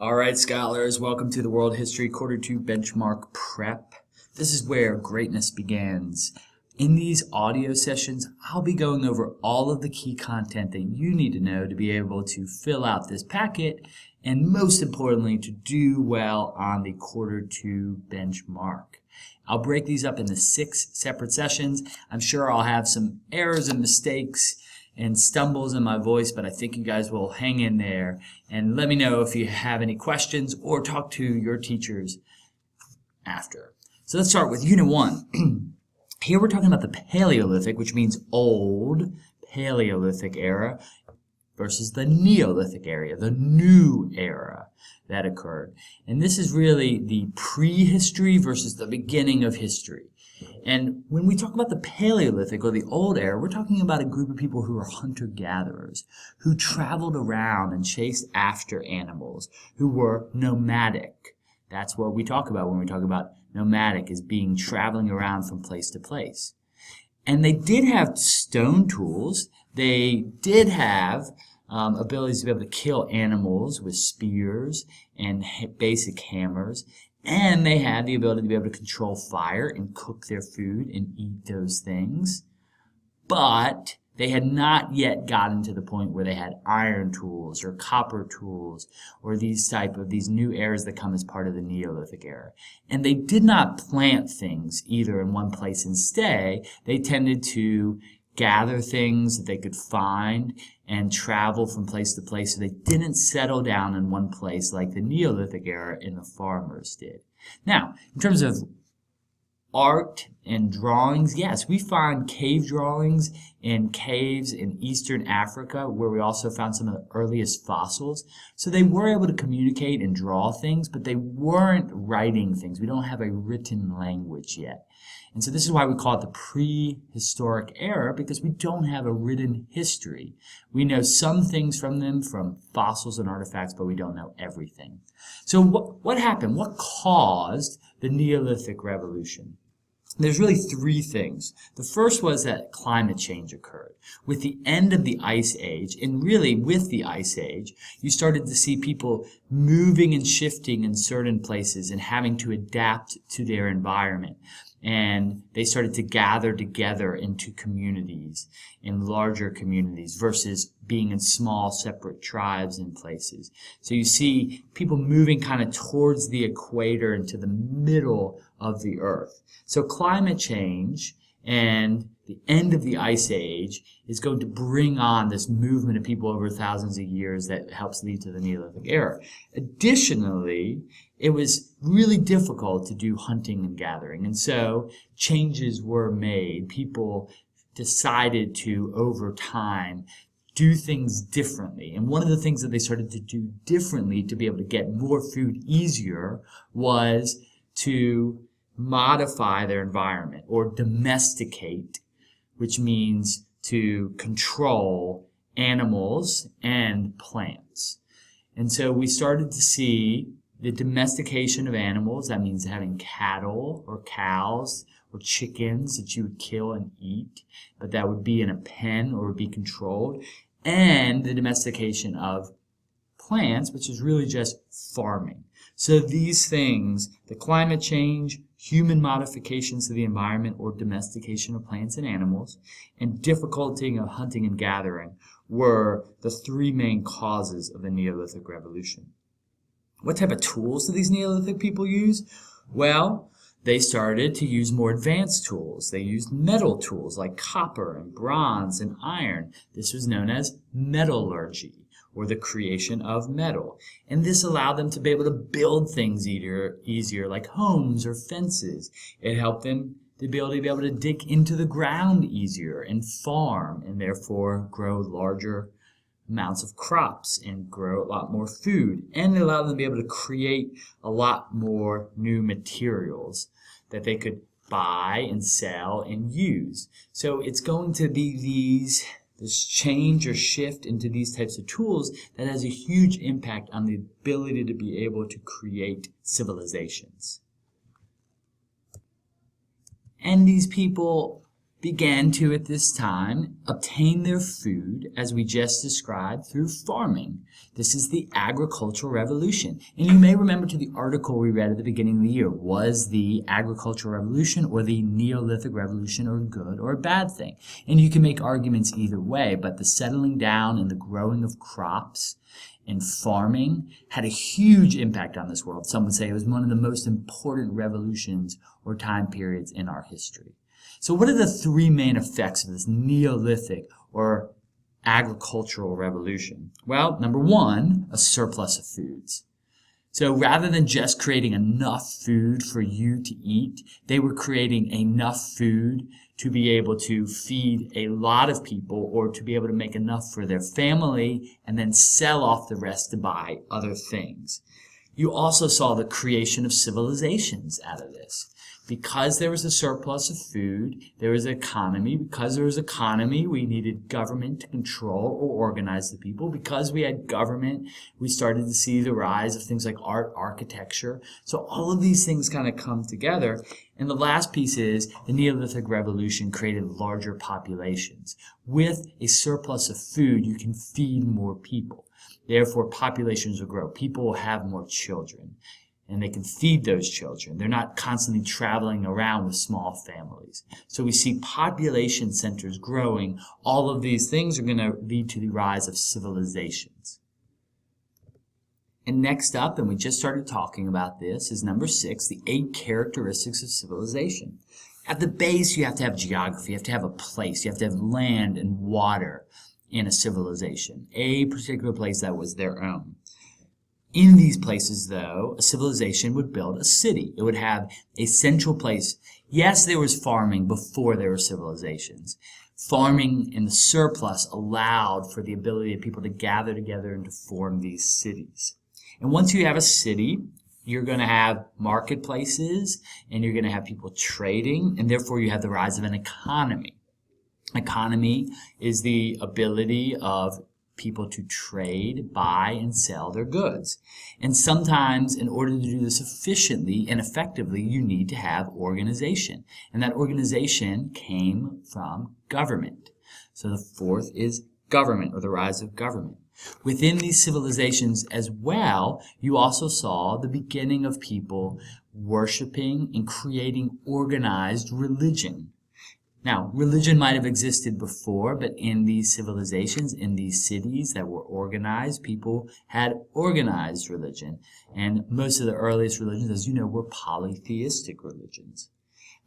All right, scholars, welcome to the World History Quarter 2 Benchmark Prep. This is where greatness begins. In these audio sessions, I'll be going over all of the key content that you need to know to be able to fill out this packet and most importantly, to do well on the Quarter 2 benchmark. I'll break these up into 6 separate sessions. I'm sure I'll have some errors and mistakes and stumbles in my voice, but I think you guys will hang in there and let me know if you have any questions or talk to your teachers after. So let's start with Unit 1. Here we're talking about the Paleolithic, which means old Paleolithic era, versus the Neolithic era, the new era that occurred. And this is really the prehistory versus the beginning of history. And when we talk about the Paleolithic or the Old Era, we're talking about a group of people who are hunter-gatherers, who traveled around and chased after animals, who were nomadic. That's what we talk about when we talk about nomadic, is being traveling around from place to place. And they did have stone tools. They did have abilities to be able to kill animals with spears and basic hammers. And they had the ability to be able to control fire and cook their food and eat those things. But they had not yet gotten to the point where they had iron tools or copper tools or these new eras that come as part of the Neolithic era. And they did not plant things either in one place and stay. They tended to gather things that they could find and travel from place to place, so they didn't settle down in one place like the Neolithic era and the farmers did. Now, in terms of art and drawings, yes, we find cave drawings in caves in Eastern Africa, where we also found some of the earliest fossils. So they were able to communicate and draw things, but they weren't writing things. We don't have a written language yet. And so this is why we call it the prehistoric era, because we don't have a written history. We know some things from them, from fossils and artifacts, but we don't know everything. So what happened? What caused the Neolithic Revolution? There's really 3 things. The first was that climate change occurred. With the end of the Ice Age, and really with the Ice Age, you started to see people moving and shifting in certain places and having to adapt to their environment. And they started to gather together into communities, in larger communities, versus being in small separate tribes and places. So you see people moving kind of towards the equator into the middle of the earth. So climate change and the end of the Ice Age is going to bring on this movement of people over thousands of years that helps lead to the Neolithic era. Additionally, it was really difficult to do hunting and gathering, and so changes were made. People decided to, over time, do things differently. And one of the things that they started to do differently to be able to get more food easier was to modify their environment, or domesticate, which means to control animals and plants. And so we started to see the domestication of animals. That means having cattle or cows or chickens that you would kill and eat, but that would be in a pen or would be controlled. And the domestication of plants, which is really just farming. So these things, the climate change, human modifications to the environment or domestication of plants and animals, and difficulty of hunting and gathering were the 3 main causes of the Neolithic Revolution. What type of tools did these Neolithic people use? Well, they started to use more advanced tools. They used metal tools like copper and bronze and iron. This was known as metallurgy, or the creation of metal. And this allowed them to be able to build things easier, like homes or fences. It helped them to be able to dig into the ground easier and farm, and therefore grow larger amounts of crops and grow a lot more food. And it allowed them to be able to create a lot more new materials that they could buy and sell and use. So it's going to be this change or shift into these types of tools that has a huge impact on the ability to be able to create civilizations. And these people began to, at this time, obtain their food, as we just described, through farming. This is the agricultural revolution. And you may remember to the article we read at the beginning of the year, was the agricultural revolution or the Neolithic revolution a good or a bad thing? And you can make arguments either way, but the settling down and the growing of crops and farming had a huge impact on this world. Some would say it was one of the most important revolutions or time periods in our history. So what are the three main effects of this Neolithic or agricultural revolution? Well, number one, a surplus of foods. So rather than just creating enough food for you to eat, they were creating enough food to be able to feed a lot of people or to be able to make enough for their family and then sell off the rest to buy other things. You also saw the creation of civilizations out of this. Because there was a surplus of food, there was an economy. Because there was economy, we needed government to control or organize the people. Because we had government, we started to see the rise of things like art, architecture. So all of these things kind of come together. And the last piece is the Neolithic Revolution created larger populations. With a surplus of food, you can feed more people. Therefore, populations will grow. People will have more children. And they can feed those children. They're not constantly traveling around with small families. So we see population centers growing. All of these things are going to lead to the rise of civilizations. And next up, and we just started talking about this, is number 6, the 8 characteristics of civilization. At the base, you have to have geography. You have to have a place. You have to have land and water in a civilization, a particular place that was their own. In these places, though, a civilization would build a city. It would have a central place. Yes, there was farming before there were civilizations. Farming in the surplus allowed for the ability of people to gather together and to form these cities. And once you have a city, you're going to have marketplaces, and you're going to have people trading, and therefore you have the rise of an economy. Economy is the ability of people to trade, buy, and sell their goods. And sometimes, in order to do this efficiently and effectively, you need to have organization. And that organization came from government. So the fourth is government, or the rise of government. Within these civilizations as well, you also saw the beginning of people worshiping and creating organized religion. Now, religion might have existed before, but in these civilizations, in these cities that were organized, people had organized religion. And most of the earliest religions, as you know, were polytheistic religions.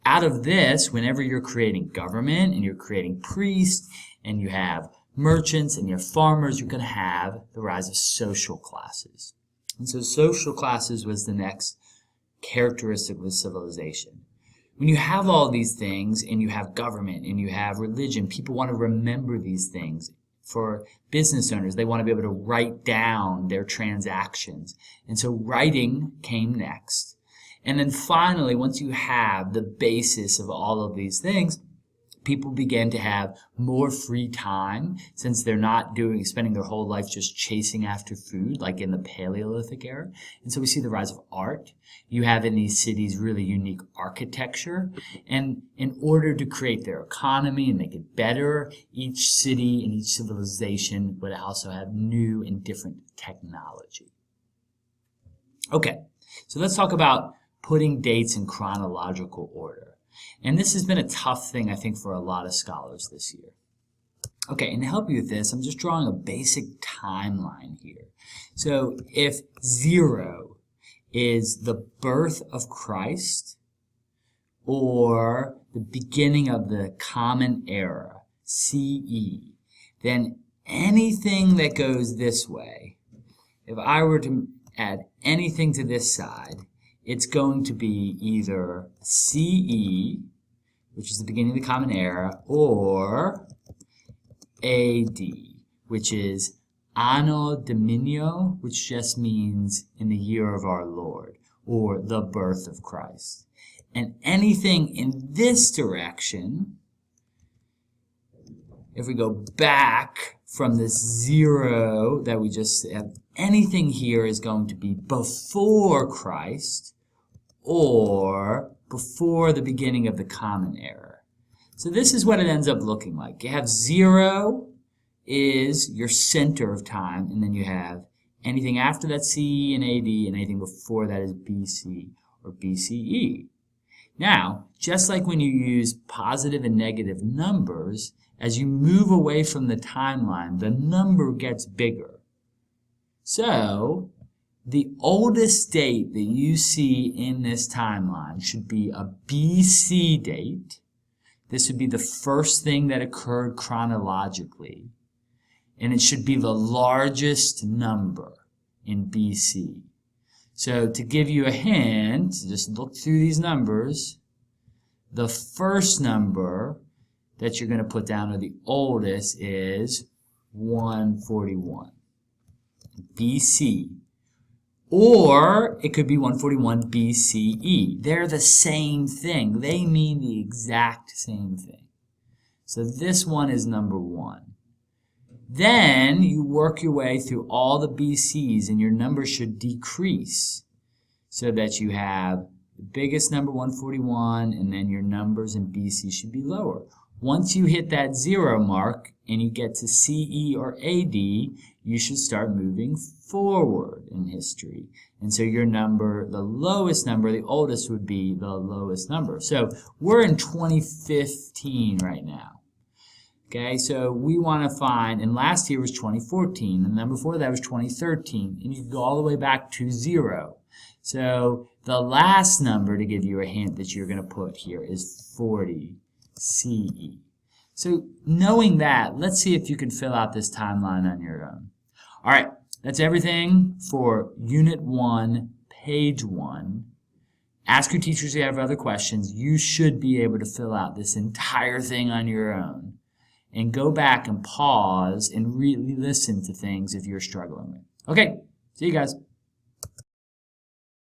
Out of this, whenever you're creating government and you're creating priests and you have merchants and you have farmers, you're going to have the rise of social classes. And so social classes was the next characteristic of civilization. When you have all these things and you have government and you have religion, people want to remember these things. For business owners, they want to be able to write down their transactions. And so writing came next. And then finally, once you have the basis of all of these things, people began to have more free time since they're not spending their whole life just chasing after food like in the Paleolithic era. And so we see the rise of art. You have in these cities really unique architecture. And in order to create their economy and make it better, each city and each civilization would also have new and different technology. Okay, so let's talk about putting dates in chronological order. And this has been a tough thing, I think, for a lot of scholars this year. Okay, and to help you with this, I'm just drawing a basic timeline here. So if 0 is the birth of Christ or the beginning of the Common Era, CE, then anything that goes this way, if I were to add anything to this side, it's going to be either CE, which is the beginning of the Common Era, or AD, which is Anno Dominio, which just means in the year of our Lord, or the birth of Christ. And anything in this direction, if we go back from this 0 that we just have, anything here is going to be before Christ or before the beginning of the Common Era. So this is what it ends up looking like. You have 0 is your center of time, and then you have anything after that CE and AD, and anything before that is BC or BCE. Now, just like when you use positive and negative numbers, as you move away from the timeline, the number gets bigger. So, the oldest date that you see in this timeline should be a BC date. This would be the first thing that occurred chronologically. And it should be the largest number in BC. So to give you a hint, just look through these numbers. The first number that you're going to put down, or the oldest, is 141 BC. Or it could be 141 BCE. They're the same thing. They mean the exact same thing. So this one is number 1. Then you work your way through all the BCs, and your number should decrease so that you have the biggest number, 141, and then your numbers in BC should be lower. Once you hit that 0 mark and you get to CE or AD, you should start moving forward in history. And so your number, the lowest number, the oldest, would be the lowest number. So we're in 2015 right now. Okay, so we want to find, and last year was 2014, and the number before that was 2013, and you can go all the way back to 0. So the last number, to give you a hint, that you're going to put here is 40 CE. So knowing that, let's see if you can fill out this timeline on your own. All right, that's everything for Unit 1, Page 1. Ask your teachers if you have other questions. You should be able to fill out this entire thing on your own. And go back and pause and really listen to things if you're struggling with. Okay, see you guys.